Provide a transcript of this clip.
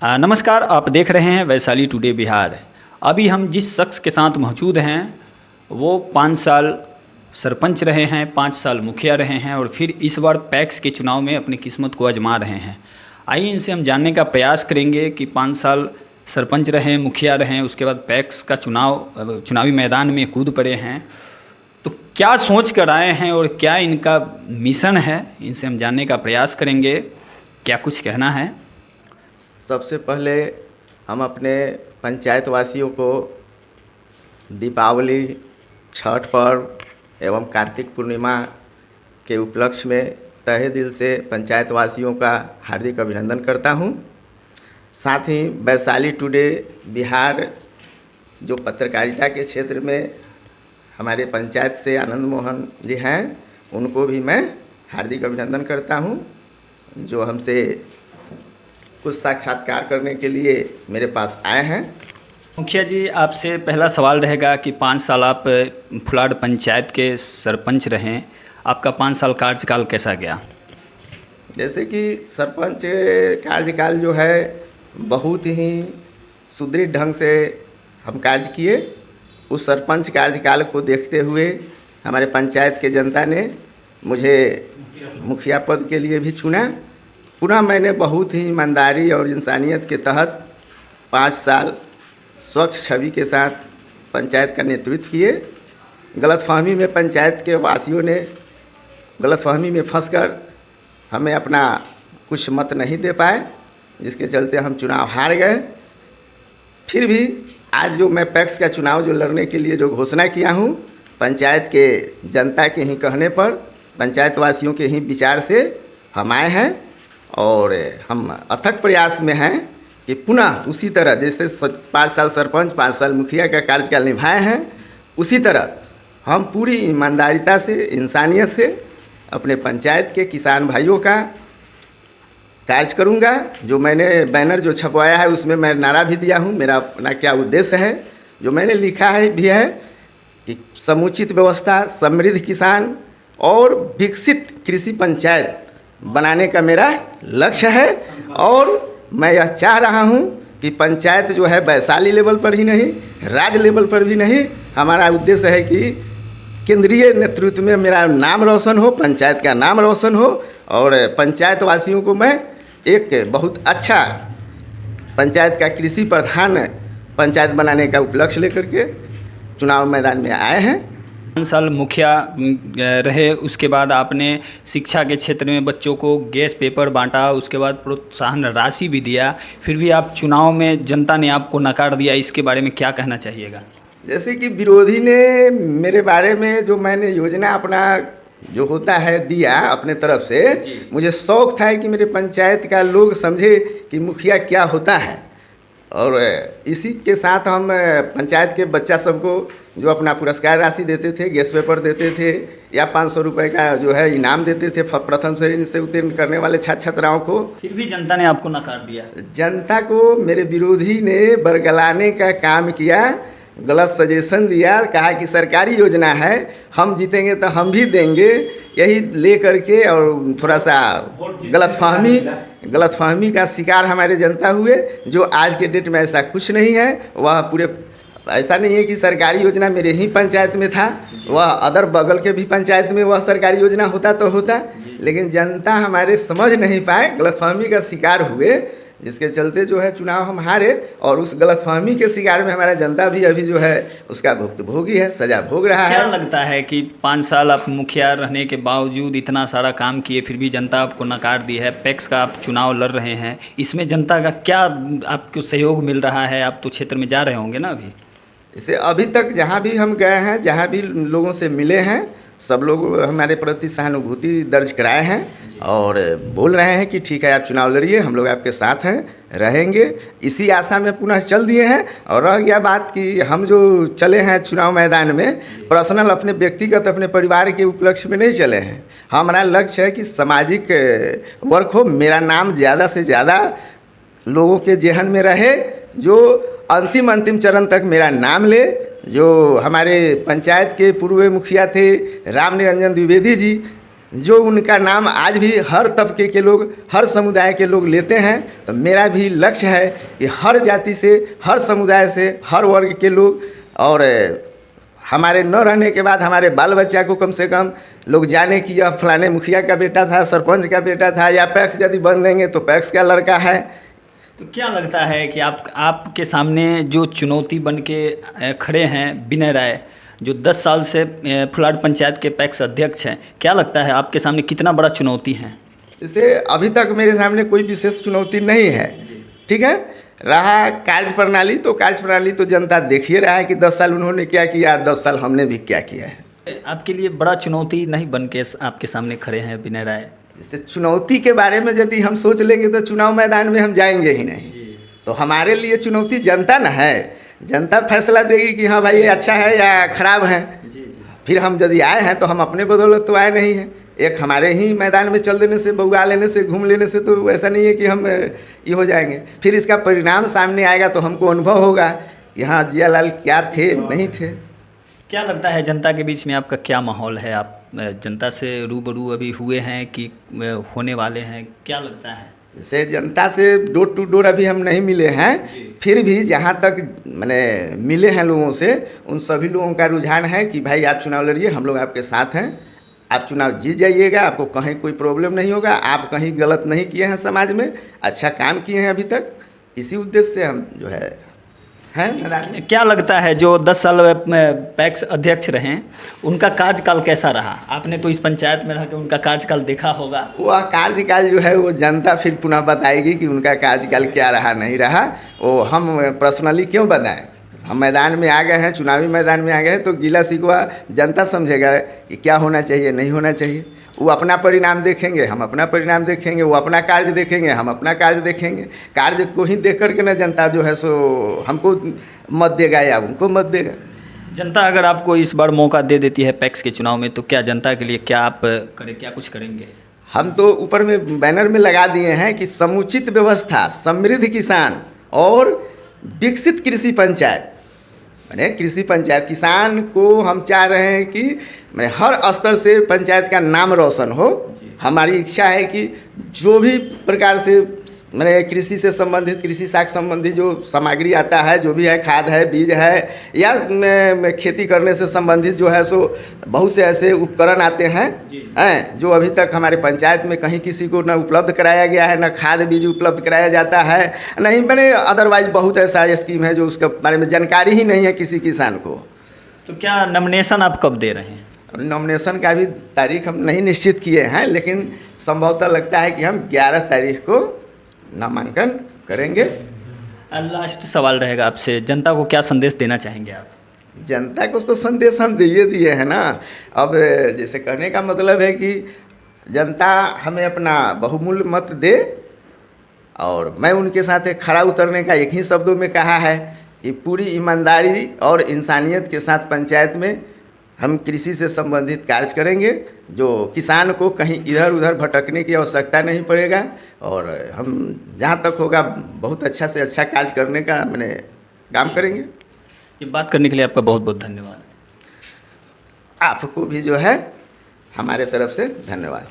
नमस्कार, आप देख रहे हैं वैशाली टुडे बिहार। अभी हम जिस शख्स के साथ मौजूद हैं वो 5 साल सरपंच रहे हैं, 5 साल मुखिया रहे हैं और फिर इस बार पैक्स के चुनाव में अपनी किस्मत को आजमा रहे हैं। आइए इनसे हम जानने का प्रयास करेंगे कि 5 साल सरपंच रहे, मुखिया रहे, उसके बाद पैक्स का चुनावी मैदान में कूद पड़े हैं, तो क्या सोच कर आए हैं और क्या इनका मिशन है, इनसे हम जानने का प्रयास करेंगे। क्या कुछ कहना है? सबसे पहले हम अपने पंचायत वासियों को दीपावली, छठ पर्व एवं कार्तिक पूर्णिमा के उपलक्ष्य में तहे दिल से पंचायत वासियों का हार्दिक अभिनंदन करता हूं। साथ ही वैशाली टुडे बिहार जो पत्रकारिता के क्षेत्र में हमारे पंचायत से आनंद मोहन जी हैं, उनको भी मैं हार्दिक अभिनंदन करता हूं, जो हमसे कुछ साक्षात्कार करने के लिए मेरे पास आए हैं। मुखिया जी, आपसे पहला सवाल रहेगा कि 5 साल आप फुलाड़ पंचायत के सरपंच रहें, आपका 5 साल कार्यकाल कैसा गया? जैसे कि सरपंच कार्यकाल जो है बहुत ही सुदृढ़ ढंग से हम कार्य किए। उस सरपंच कार्यकाल को देखते हुए हमारे पंचायत के जनता ने मुझे मुखिया पद के लिए भी चुना। पुनः मैंने बहुत ही ईमानदारी और इंसानियत के तहत 5 साल स्वच्छ छवि के साथ पंचायत का नेतृत्व किए। गलतफहमी में पंचायत के वासियों ने गलतफहमी में फंसकर हमें अपना कुछ मत नहीं दे पाए, जिसके चलते हम चुनाव हार गए। फिर भी आज जो मैं पैक्स का चुनाव जो लड़ने के लिए जो घोषणा किया हूँ, पंचायत के जनता के ही कहने पर, पंचायत वासियों के ही विचार से हम आए हैं और हम अथक प्रयास में हैं कि पुनः उसी तरह जैसे 5 साल सरपंच, 5 साल मुखिया का कार्यकाल निभाए हैं, उसी तरह हम पूरी ईमानदारिता से, इंसानियत से अपने पंचायत के किसान भाइयों का कार्य करूंगा। जो मैंने बैनर जो छपवाया है उसमें मैं नारा भी दिया हूं। मेरा अपना क्या उद्देश्य है, जो मैंने लिखा है भी है कि समुचित व्यवस्था, समृद्ध किसान और विकसित कृषि पंचायत बनाने का मेरा लक्ष्य है। और मैं यह चाह रहा हूं कि पंचायत जो है वैशाली लेवल पर ही नहीं, राज्य लेवल पर भी नहीं, हमारा उद्देश्य है कि केंद्रीय नेतृत्व में मेरा नाम रोशन हो, पंचायत का नाम रोशन हो और पंचायत वासियों को मैं एक बहुत अच्छा पंचायत का कृषि प्रधान पंचायत बनाने का उपलक्ष्य लेकर के चुनाव मैदान में आए हैं। 5 साल मुखिया रहे, उसके बाद आपने शिक्षा के क्षेत्र में बच्चों को गैस पेपर बांटा, उसके बाद प्रोत्साहन राशि भी दिया, फिर भी आप चुनाव में जनता ने आपको नकार दिया। इसके बारे में क्या कहना चाहिएगा? जैसे कि विरोधी ने मेरे बारे में जो मैंने योजना अपना जो होता है दिया अपने तरफ से, मुझे शौक था कि मेरे पंचायत का लोग समझे कि मुखिया क्या होता है। और इसी के साथ हम पंचायत के बच्चा सबको जो अपना पुरस्कार राशि देते थे, गैस पेपर देते थे या 500 रुपये का जो है इनाम देते थे प्रथम श्रेणी से उत्तीर्ण करने वाले छात्र छात्राओं को। फिर भी जनता ने आपको नकार दिया। जनता को मेरे विरोधी ने बरगलाने का काम किया, गलत सजेशन दिया, कहा कि सरकारी योजना है, हम जीतेंगे तो हम भी देंगे, यही ले करके और थोड़ा सा गलतफहमी का शिकार हमारे जनता हुए। जो आज के डेट में ऐसा कुछ नहीं है। वह पूरे ऐसा नहीं है कि सरकारी योजना मेरे ही पंचायत में था, वह अदर बगल के भी पंचायत में वह सरकारी योजना होता तो होता, लेकिन जनता हमारे समझ नहीं पाए, गलतफहमी का शिकार हुए, जिसके चलते जो है चुनाव हम हारे। और उस गलतफहमी के शिकार में हमारा जनता भी अभी जो है उसका भुक्तभोगी है, सजा भोग रहा है। क्या लगता है कि 5 साल आप मुखिया रहने के बावजूद इतना सारा काम किए, फिर भी जनता आपको नकार दी है? पैक्स का आप चुनाव लड़ रहे हैं, इसमें जनता का क्या आपको सहयोग मिल रहा है? आप तो क्षेत्र में जा रहे होंगे ना अभी? इसे अभी तक जहाँ भी हम गए हैं, जहाँ भी लोगों से मिले हैं, सब लोग हमारे प्रति सहानुभूति दर्ज कराए हैं और बोल रहे हैं कि ठीक है, आप चुनाव लड़िए, हम लोग आपके साथ हैं, रहेंगे। इसी आशा में पुनः चल दिए हैं। और रह गया बात कि हम जो चले हैं चुनाव मैदान में, पर्सनल अपने व्यक्तिगत अपने परिवार के उपलक्ष्य में नहीं चले हैं। हमारा लक्ष्य है कि सामाजिक वर्क हो, मेरा नाम ज़्यादा से ज़्यादा लोगों के जेहन में रहे, जो अंतिम चरण तक मेरा नाम ले। जो हमारे पंचायत के पूर्व मुखिया थे राम निरंजन द्विवेदी जी, जो उनका नाम आज भी हर तबके के लोग, हर समुदाय के लोग लेते हैं। तो मेरा भी लक्ष्य है कि हर जाति से, हर समुदाय से, हर वर्ग के लोग, और हमारे न रहने के बाद हमारे बाल बच्चा को कम से कम लोग जाने कि यह फलाने मुखिया का बेटा था, सरपंच का बेटा था, या पैक्स यदि बन देंगे तो पैक्स का लड़का है। तो क्या लगता है कि आपके सामने जो चुनौती बन के खड़े हैं विनय राय, जो 10 साल से फुलाड़ पंचायत के पैक्स अध्यक्ष हैं, क्या लगता है आपके सामने कितना बड़ा चुनौती है? इसे अभी तक मेरे सामने कोई विशेष चुनौती नहीं है। ठीक है, रहा कार्यप्रणाली, तो कार्यप्रणाली तो जनता देख ही रहा है कि 10 साल उन्होंने क्या किया, 10 साल हमने भी क्या किया है। आपके लिए बड़ा चुनौती नहीं बन के आपके सामने खड़े हैं विनय राय? जैसे चुनौती के बारे में यदि हम सोच लेंगे तो चुनाव मैदान में हम जाएंगे ही नहीं। तो हमारे लिए चुनौती जनता न है, जनता फैसला देगी कि हाँ भाई ये अच्छा है या खराब है। फिर हम यदि आए हैं तो हम अपने बदौलत तो आए नहीं हैं। एक हमारे ही मैदान में चल देने से, बउआ लेने से, घूम लेने से तो ऐसा नहीं है कि हम ये हो जाएंगे। फिर इसका परिणाम सामने आएगा तो हमको अनुभव होगा कि हाँ जियालाल क्या थे, नहीं थे। क्या लगता है जनता के बीच में आपका क्या माहौल है? आप जनता से रूबरू अभी हुए हैं कि होने वाले हैं, क्या लगता है? जैसे जनता से डोर टू डोर अभी हम नहीं मिले हैं, फिर भी जहाँ तक मैंने मिले हैं लोगों से, उन सभी लोगों का रुझान है कि भाई आप चुनाव लड़िए, हम लोग आपके साथ हैं, आप चुनाव जीत जाइएगा, आपको कहीं कोई प्रॉब्लम नहीं होगा, आप कहीं गलत नहीं किए हैं, समाज में अच्छा काम किए हैं अभी तक। इसी उद्देश्य से हम जो है हैं। क्या लगता है जो 10 साल पैक्स अध्यक्ष रहे उनका कार्यकाल कैसा रहा? आपने तो इस पंचायत में रह के उनका कार्यकाल देखा होगा। वह कार्यकाल जो है वो जनता फिर पुनः बताएगी कि उनका कार्यकाल क्या रहा, नहीं रहा। वो हम पर्सनली क्यों बताएं? हम मैदान में आ गए हैं, चुनावी मैदान में आ गए हैं, तो गिला शिकवा जनता समझेगा कि क्या होना चाहिए, नहीं होना चाहिए। वो अपना परिणाम देखेंगे, हम अपना परिणाम देखेंगे, वो अपना कार्य देखेंगे, हम अपना कार्य देखेंगे। कार्य को ही देख करके ना जनता जो है सो हमको मत देगा या उनको मत देगा। जनता अगर आपको इस बार मौका दे देती है पैक्स के चुनाव में, तो क्या जनता के लिए क्या आप क्या कुछ करेंगे? हम तो ऊपर में बैनर में लगा दिए हैं कि समुचित व्यवस्था, समृद्ध किसान और विकसित कृषि पंचायत। मैंने कृषि पंचायत, किसान को हम चाह रहे हैं कि मैं हर स्तर से पंचायत का नाम रोशन हो। हमारी इच्छा है कि जो भी प्रकार से मैंने कृषि से संबंधित, कृषि साख संबंधी जो सामग्री आता है, जो भी है, खाद है, बीज है, या खेती करने से संबंधित जो है सो बहुत से ऐसे उपकरण आते हैं जो अभी तक हमारे पंचायत में कहीं किसी को न उपलब्ध कराया गया है, न खाद बीज उपलब्ध कराया जाता है, नहीं मैंने अदरवाइज बहुत ऐसा स्कीम है जो उसके बारे में जानकारी ही नहीं है किसी किसान को। तो क्या नॉमिनेशन आप कब दे रहे हैं? नॉमिनेशन का भी तारीख हम नहीं निश्चित किए हैं, लेकिन संभवतः लगता है कि हम 11 तारीख को नामांकन करेंगे। लास्ट सवाल रहेगा आपसे, जनता को क्या संदेश देना चाहेंगे आप? जनता को तो संदेश हम दिए हैं ना। अब जैसे कहने का मतलब है कि जनता हमें अपना बहुमूल्य मत दे, और मैं उनके साथ एक खड़ा उतरने का एक ही शब्दों में कहा है कि पूरी ईमानदारी और इंसानियत के साथ पंचायत में हम कृषि से संबंधित कार्य करेंगे, जो किसान को कहीं इधर उधर भटकने की आवश्यकता नहीं पड़ेगा, और हम जहाँ तक होगा बहुत अच्छा से अच्छा कार्य करने का मैंने काम करेंगे। ये बात करने के लिए आपका बहुत बहुत धन्यवाद। आपको भी जो है हमारे तरफ से धन्यवाद।